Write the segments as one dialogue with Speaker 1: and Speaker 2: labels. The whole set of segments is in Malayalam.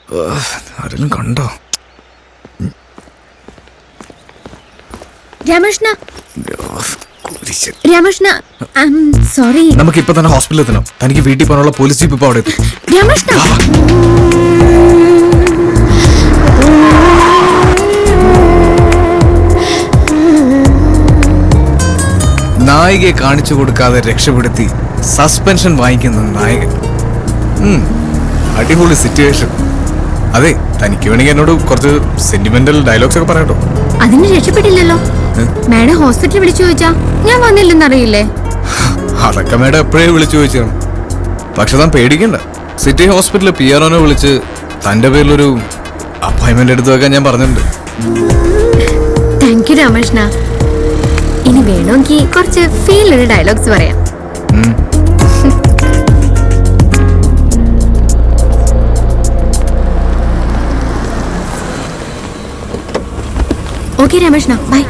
Speaker 1: ആരെങ്കിലും കണ്ടോ?
Speaker 2: രാമകൃഷ്ണ, രാമകൃഷ്ണ, സോറി.
Speaker 1: നമുക്ക് ഇപ്പൊ തന്നെ ഹോസ്പിറ്റലിൽ എത്തണം. തനിക്ക് വീട്ടിൽ പോകാനുള്ള പോലീസ് ജീപ്പ് ഇപ്പൊ അവിടെ എത്തും.
Speaker 2: രാമകൃഷ്ണ,
Speaker 1: നായികയെ കാണിച്ചു കൊടുക്കാതെ രക്ഷപ്പെടുത്തി സസ്പെൻഷൻ വാങ്ങിക്കുന്ന നായകൻ. അടിപൊളി സിറ്റുവേഷൻ. അതെ, തനിക്ക് വേണമെങ്കിൽ എന്നോട് കുറച്ച് സെന്റിമെന്റൽ ഡയലോഗ്സ് ഒക്കെ പറയട്ടോ.
Speaker 2: അതിന് രക്ഷപ്പെട്ടില്ലല്ലോ. മാഡം ഹോസ്പിറ്റലിൽ വിളിച്ചു ചോദിച്ചാ ഞാൻ വന്നില്ലെന്നറിയില്ലേ?
Speaker 1: അതൊക്കെ മാഡം എപ്പോഴേ വിളിച്ചു ചോദിച്ചാണ്. പക്ഷെ താൻ പേടിക്കണ്ട. സിറ്റി ഹോസ്പിറ്റലിൽ പിയറോനെ വിളിച്ച് തന്റെ പേരിലൊരു അപ്പോയിന്റ്മെന്റ് എടുത്തു വെക്കാൻ ഞാൻ പറഞ്ഞിട്ടുണ്ട്.
Speaker 2: Thank you Ramakrishna. ഇനി വേണമെങ്കിൽ കുറച്ച് ഫീൽ ഡയലോഗ്സ് പറയാം. Okay Ramakrishna, bye.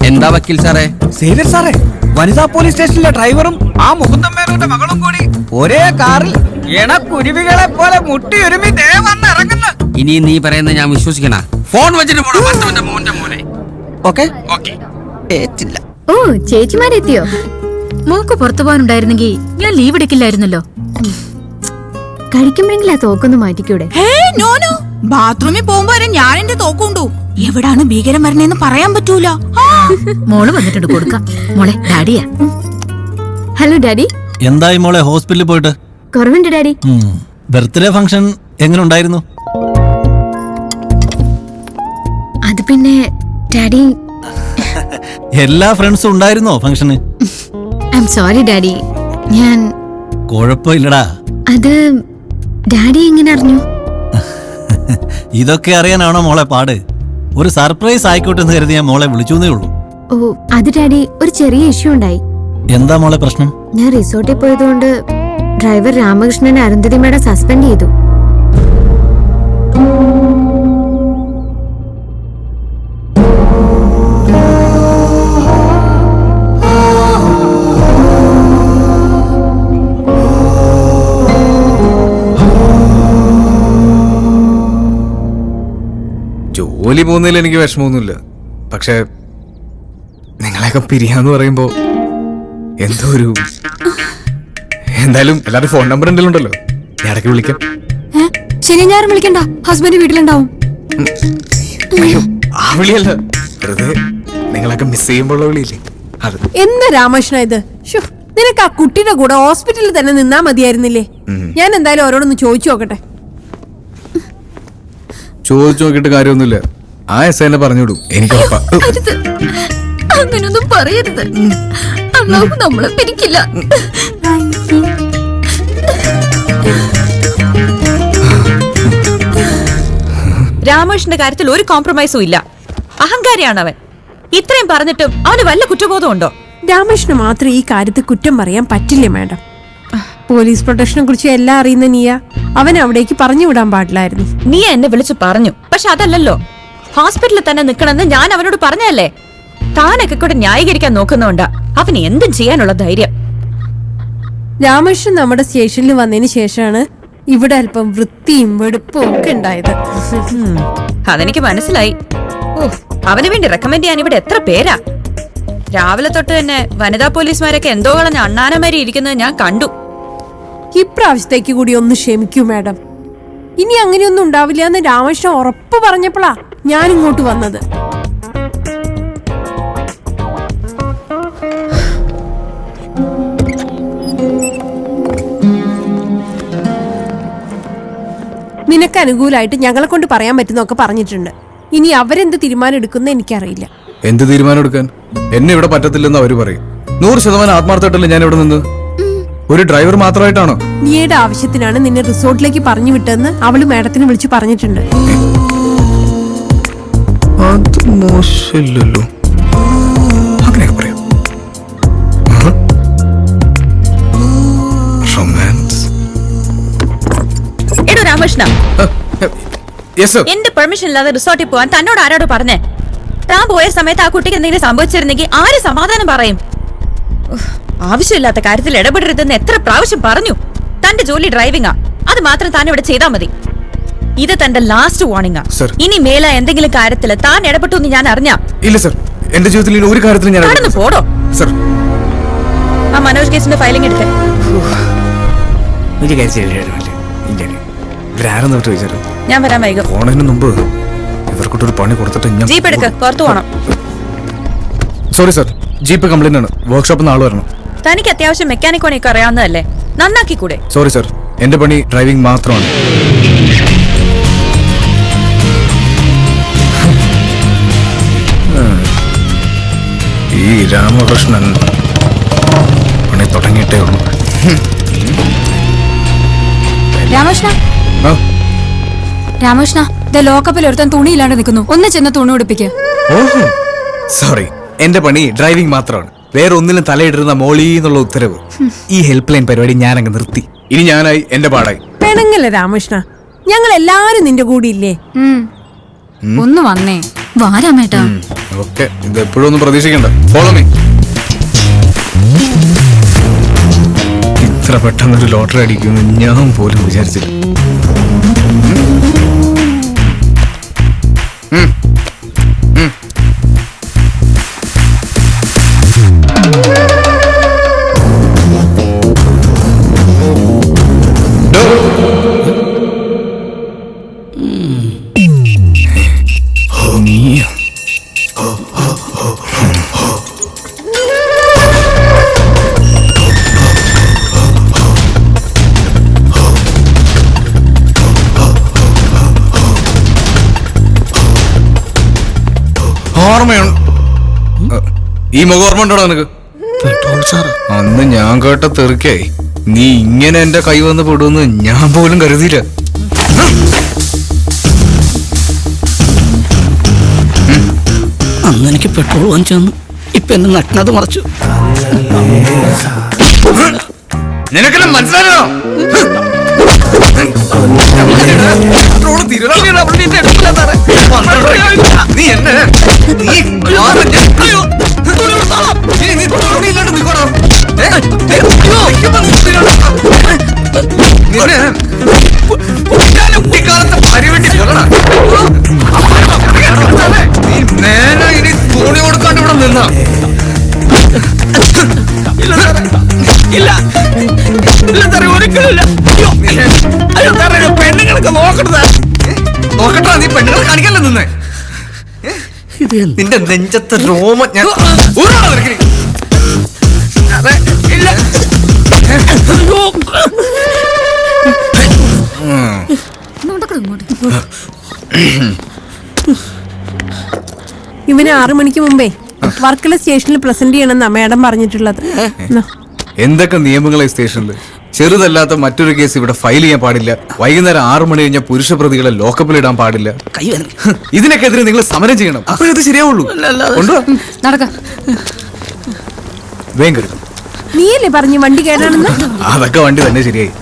Speaker 3: എന്താ വക്കീൽ സാറേ?
Speaker 4: സേവ്യർ സാറേ, വനിതാ പോലീസ് സ്റ്റേഷനിലെ ഡ്രൈവറും ആ മുകുന്ദൻ മേനോന്റെ മകളും കൂടി ഒരേ കാറിൽ ഇണക്കുരുവികളെ പോലെ മുട്ടിയൊരുമി വന്നിറങ്ങുന്നു.
Speaker 3: ഇനി നീ പറയുന്നത് ഞാൻ വിശ്വസിക്കണ? ഫോൺ വെച്ചിട്ട് പോണോ മോന്റെ മോനെ?
Speaker 4: ഓക്കെ.
Speaker 2: ഓ, ചേച്ചിമാരെത്തിയോ?
Speaker 5: മോക്ക് പുറത്തു പോകാനുണ്ടായിരുന്നെങ്കിൽ ഞാൻ ലീവ് എടുക്കില്ലായിരുന്നല്ലോ.
Speaker 2: കഴിക്കുമ്പോഴെങ്കിലും ആ തോക്കൊന്ന് മാറ്റിക്കൂടെ?
Speaker 5: ബാത്റൂമിൽ പോകുമ്പോ വരെ ഞാൻ എന്റെ തോക്കുണ്ടു. എവിടാണ് ഭീകരം വരണേന്ന് പറയാൻ പറ്റൂല. മോള് വന്നിട്ടുണ്ട്, കൊടുക്കാം. മോളെ, ഡാഡിയാ.
Speaker 2: Hello daddy.
Speaker 6: എന്തായി മോളെ ഹോസ്പിറ്റലിൽ പോയിട്ട്?
Speaker 2: കുറവുണ്ട് ഡാഡി.
Speaker 6: ബർത്ത്ഡേ ഫംഗ്ഷൻ എങ്ങനെ ഉണ്ടായിരുന്നു?
Speaker 2: അത് പിന്നെ ഡാഡി,
Speaker 6: എല്ലാ ഫ്രണ്ട്സും ഉണ്ടായിരുന്നോ ഫംഗ്ഷന്?
Speaker 2: I am sorry daddy. ഞാൻ
Speaker 6: കുഴപ്പമില്ലടാ.
Speaker 2: അത് ഡാഡി എങ്ങനെ അറിഞ്ഞു?
Speaker 6: ഇതൊക്കെ അറിയാനാണോ മോളെ പാട്? ഒരു സർപ്രൈസ് ആയിക്കോട്ടെ എന്ന് കരുതി ഞാൻ മോളെ വിളിച്ചേ ഉള്ളൂ.
Speaker 2: ഓ, അത് ഡാഡി, ഒരു ചെറിയ ഇഷ്യൂ ഉണ്ടായി.
Speaker 6: എന്താ മോളെ പ്രശ്നം?
Speaker 2: ഞാൻ റിസോർട്ടിൽ പോയതുകൊണ്ട് ഡ്രൈവർ രാമകൃഷ്ണനെ അരുന്ധതി മേഡം സസ്പെൻഡ് ചെയ്തു.
Speaker 1: ജോലി പോകുന്നതിൽ എനിക്ക് വിഷമമൊന്നുമില്ല. പക്ഷെ നിങ്ങളെയൊക്കെ പിരിയാന്ന് പറയുമ്പോ എന്തോ ഒരു... എന്തായാലും എല്ലാവരും ഫോൺ നമ്പർ എന്തെങ്കിലും ഞാൻ ഇടയ്ക്ക് വിളിക്കാം.
Speaker 2: ശരി, ഞാൻ വിളിക്കണ്ട. ഹസ്ബൻഡ് വീട്ടിലുണ്ടാവും.
Speaker 1: അയ്യോ, ആ വിളിയല്ല, വെറുതെ നിങ്ങളൊക്കെ മിസ് ചെയ്യുമ്പോൾ വിളിയില്ലേ അത്.
Speaker 7: എന്താ രാമകൃഷ്ണ ഇത്? നിനക്ക് ആ കുട്ടിയുടെ കൂടെ ഹോസ്പിറ്റലിൽ തന്നെ നിന്നാ മതിയായിരുന്നില്ലേ? ഞാൻ എന്തായാലും അവരോടൊന്ന് ചോദിച്ചു നോക്കട്ടെ.
Speaker 1: ചോദിച്ചു നോക്കിയിട്ട് കാര്യമൊന്നുമില്ല. ആ എസ് എന്നെ പറഞ്ഞുവിടൂ, എനിക്ക് ഉറപ്പാ.
Speaker 5: അങ്ങനൊന്നും പറയരുത്. അല്ലാഹു നമ്മളെ പിരിക്കില്ല.
Speaker 8: രാമകൃഷ്ണന്റെ കാര്യത്തിൽ ഒരു കോംപ്രമൈസും ഇല്ല. അഹങ്കാരിയാണ് അവൻ. ഇത്രയും പറഞ്ഞിട്ടും അവന് വല്ല കുറ്റബോധം ഉണ്ടോ?
Speaker 7: രാമകൃഷ്ണ മാത്രം ഈ കാര്യത്തിൽ കുറ്റം പറയാൻ പറ്റില്ലേ മാഡം? പോലീസ് പ്രൊട്ടക്ഷനെ കുറിച്ച് എല്ലാം അറിയുന്ന നീയ അവൻ അവിടേക്ക് പറഞ്ഞു വിടാൻ പാടില്ലായിരുന്നു.
Speaker 8: നീ എന്നെ വിളിച്ചു പറഞ്ഞു. പക്ഷെ അതല്ലല്ലോ, ഹോസ്പിറ്റലിൽ തന്നെ നിക്കണമെന്ന് ഞാൻ അവനോട് പറഞ്ഞല്ലേ. താനൊക്കെ കൂടെ ന്യായീകരിക്കാൻ നോക്കുന്നുണ്ടാ അവൻ എന്തും ചെയ്യാനുള്ള ധൈര്യം.
Speaker 7: രാമകൃഷ്ണൻ നമ്മുടെ സ്റ്റേഷനിൽ വന്നതിന് ശേഷമാണ് ഇവിടെ അല്പം വൃത്തിയും വെടുപ്പും ഒക്കെ ഉണ്ടായത്.
Speaker 8: അതെനിക്ക് മനസ്സിലായി. ഓ, അവന് വേണ്ടി റെക്കമെൻഡ് ചെയ്യാൻ ഇവിടെ എത്ര പേരാ. രാവിലെ തൊട്ട് തന്നെ വനിതാ പോലീസുമാരൊക്കെ എന്തോ കളഞ്ഞ അണ്ണാനമാരി ഇരിക്കുന്നത് ഞാൻ കണ്ടു.
Speaker 7: ഇപ്രാവശ്യത്തേക്ക് കൂടി ഒന്ന് ക്ഷമിക്കൂ മാഡം. ഇനി അങ്ങനെയൊന്നും ഉണ്ടാവില്ല എന്ന് രാമകൃഷ്ണൻ ഉറപ്പ് പറഞ്ഞപ്പോഴാ ഞാൻ ഇങ്ങോട്ട് വന്നത്. നിനക്ക് അനുകൂലമായിട്ട് ഞങ്ങളെ കൊണ്ട് പറയാൻ പറ്റുന്നൊക്കെ പറഞ്ഞിട്ടുണ്ട്. ഇനി അവരെന്ത് തീരുമാനം എടുക്കുന്ന എനിക്കറിയില്ല.
Speaker 1: എന്ത് തീരുമാനം എടുക്കാൻ? എന്നെ ഇവിടെ പറ്റത്തില്ലെന്ന് അവര് പറയും. 100% ആത്മാർത്ഥമായിട്ടല്ലേ ഞാൻ ഇവിടെ നിന്ന്. ഒരു ഡ്രൈവർ മാത്രമായിട്ടാണോ?
Speaker 7: നീയുടെ ആവശ്യത്തിനാണ് നിന്നെ റിസോർട്ടിലേക്ക് പറഞ്ഞു വിട്ടതെന്ന് അവള് മാഡത്തിന് വിളിച്ചു പറഞ്ഞിട്ടുണ്ട്.
Speaker 1: അത് മോശമില്ലല്ലോ. അങ്ങനെയൊക്കെ പറയാം.
Speaker 8: എടോ രാമകൃഷ്ണ, എന്റെ പെർമിഷൻ ഇല്ലാതെ റിസോർട്ടിൽ പോവാൻ തന്നോട് ആരോട് പറഞ്ഞേ? താൻ പോയ സമയത്ത് ആ കുട്ടിക്ക് എന്തെങ്കിലും സംഭവിച്ചിരുന്നെങ്കിൽ ആര് സമാധാനം പറയും? ആവശ്യമില്ലാത്ത കാര്യത്തിൽ ഇടപെടരുതെന്ന് എത്ര പ്രാവശ്യം പറഞ്ഞു. തന്റെ ജോലി ഡ്രൈവിംഗാ, അത് മാത്രം താൻ ഇവിടെ ചെയ്താൽ മതി. ഇത് തന്റെ ലാസ്റ്റ് വാർണിംഗാ.
Speaker 1: സർ.
Speaker 8: ഇനി മേല എന്തെങ്കിലും കാര്യത്തില് താൻ ഇടപെട്ടു എന്ന് ഞാൻ അറിഞ്ഞാ
Speaker 1: ഇല്ല സർ, എന്റെ ജീവിതത്തിൽ ഇനി ഒരു കാര്യത്തിലും ഞാൻ
Speaker 8: കടന്നു പോടോ.
Speaker 1: സർ.
Speaker 8: ആ മനോജ് കേസിന്റെ ഫയലിംഗ് എടുക്ക.
Speaker 1: ഒരു കാര്യം ഇവരാരെന്ന് വിട്ട് ചോദിച്ചാലോ?
Speaker 8: ഞാൻ വരാൻ വൈകും.
Speaker 1: പോണതിന് മുമ്പ് ഇവർക്കൊട്ടൊരു പണി കൊടുത്തിട്ട് ഞാൻ
Speaker 8: ജീപ്പ് എടുക്ക്, പുറത്തു പോണം.
Speaker 1: സോറി സർ, ജീപ്പ് കംപ്ലൈന്റ് ആണ്, വർക്ക്ഷോപ്പിൽ നിന്ന് ആള് വരണം.
Speaker 8: തനിക്ക് അത്യാവശ്യം മെക്കാനിക് പണിയൊക്കെ അറിയാവുന്നതല്ലേ, നന്നാക്കി കൂടെ?
Speaker 1: സോറി സർ, എന്റെ പണി ഡ്രൈവിംഗ് മാത്രമാണ്. ഈ രാമകൃഷ്ണൻ പണി തുടങ്ങിയിട്ടേ ഉള്ളൂ.
Speaker 2: രാമകൃഷ്ണ,
Speaker 1: ആ,
Speaker 2: രാമകൃഷ്ണ, ലോക്കപ്പിൽ ഒരുത്തൻ തുണിയില്ലാണ്ട് നിൽക്കുന്നു. ഒന്ന് ചെന്ന് തുണി ഉടുപ്പിക്കുക.
Speaker 1: ഓഹോ സോറി, എന്റെ പണി ഡ്രൈവിംഗ് മാത്രമാണ്. വേറെ ഒന്നിലും തലയിടുന്ന മോളി എന്നുള്ള ഉത്തരവ്. ഈ ഹെൽപ്പ് ലൈൻ പരിപാടി ഞാൻ അങ്ങ് നിർത്തി. ഇനി ഞാനായി, എന്റെ പാടായി.
Speaker 7: പെണങ്ങല്ലേ രാമകൃഷ്ണ, ഞങ്ങൾ എല്ലാരും നിന്റെ കൂടെ ഇല്ലേ?
Speaker 2: ഒന്ന് വന്നേ. വാ രാമേട്ടാ.
Speaker 1: ഓക്കെ, ഇത് എപ്പോഴും ഒന്നും പ്രതീക്ഷിക്കണ്ട. Follow me. ഇത്ര പെട്ടെന്നൊരു ലോട്ടറി അടിക്കുമെന്ന് ഞാൻ പോലും വിചാരിച്ചില്ല. ഈ മുഖം ഓർമ്മ ഉണ്ടോ നിനക്ക്? അന്ന് ഞാൻ കേട്ട തെറിക്കായി നീ ഇങ്ങനെ എന്റെ കൈ വന്ന് പെടുമെന്ന് ഞാൻ പോലും കരുതിയില്ല.
Speaker 3: അന്ന് എനിക്ക് പെട്രോൾ വാങ്ങിച്ചു തന്നു, ഇപ്പൊ എന്നെ നഗ്നത മറച്ചു.
Speaker 1: നിനക്കെല്ലാം മനസ്സിലായോ? നീ എന്നെ കുട്ടിക്കാലത്തെ ഭാര്യ വേണ്ടി നീ നേരെ ഇനി തുണി കൊടുക്കാണ്ട് ഇവിടെ നിന്നാ. പെണ്ണുങ്ങളൊക്കെ നോക്കട്ടാ, നീ പെണ്ണുങ്ങളെ കാണിക്കല്ലേ നിന്നേ. നിന്റെ നെഞ്ചത്തെ രോമ ഞാൻ
Speaker 7: ഇവന് 6 മണിക്ക് മുമ്പേ വർക്കല സ്റ്റേഷനിൽ പ്രസന്റ് ചെയ്യണമെന്നാ മേഡം പറഞ്ഞിട്ടുള്ളത്.
Speaker 1: എന്തൊക്കെ നിയമങ്ങളെ സ്റ്റേഷനിൽ? ചെറുതല്ലാത്ത മറ്റൊരു കേസ് ഇവിടെ ഫയൽ ചെയ്യാൻ പാടില്ല. വൈകുന്നേരം 6 മണി കഴിഞ്ഞാൽ പുരുഷ പ്രതികളെ ലോക്കപ്പിൽ ഇടാൻ പാടില്ല. ഇതിനൊക്കെതിരെ നിങ്ങൾ സമരം ചെയ്യണം, അപ്പോഴേ ഇത് ശരിയാവുള്ളൂ. വേഗം
Speaker 7: നീയല്ലേ പറഞ്ഞു വണ്ടി കേടാണെന്ന്?
Speaker 1: അതൊക്കെ വണ്ടി തന്നെ ശരിയായി.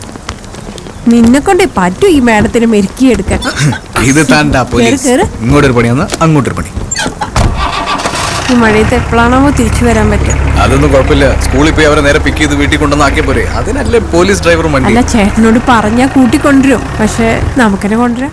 Speaker 7: നിന്നെ കൊണ്ടേ പറ്റൂ ഈ മേഡത്തിന് മെരുക്കിയെടുക്കാൻ.
Speaker 1: ഇത് താണ്ടാ പോലീസ്. ഇങ്ങോട്ടൊരു പണി വന്നാ അങ്ങോട്ടൊരു പണി.
Speaker 7: ഈ മഴയത്ത് എപ്പോഴാണോ തിരിച്ചു വരാൻ പറ്റുക?
Speaker 1: അതൊന്നും കുഴപ്പമില്ല, സ്കൂളിൽ പോയി അവരെ നേരെ പിക്ക് ചെയ്ത് വീട്ടിൽ കൊണ്ടുവന്നാക്കിയ പോരെ. അതിനല്ലേ പോലീസ് ഡ്രൈവർ വണ്ടി.
Speaker 7: അല്ല, ചേട്ടനോട് പറഞ്ഞാ കൂട്ടിക്കൊണ്ടുവരും, പക്ഷെ നമുക്കെന്നെ കൊണ്ടുവരാം.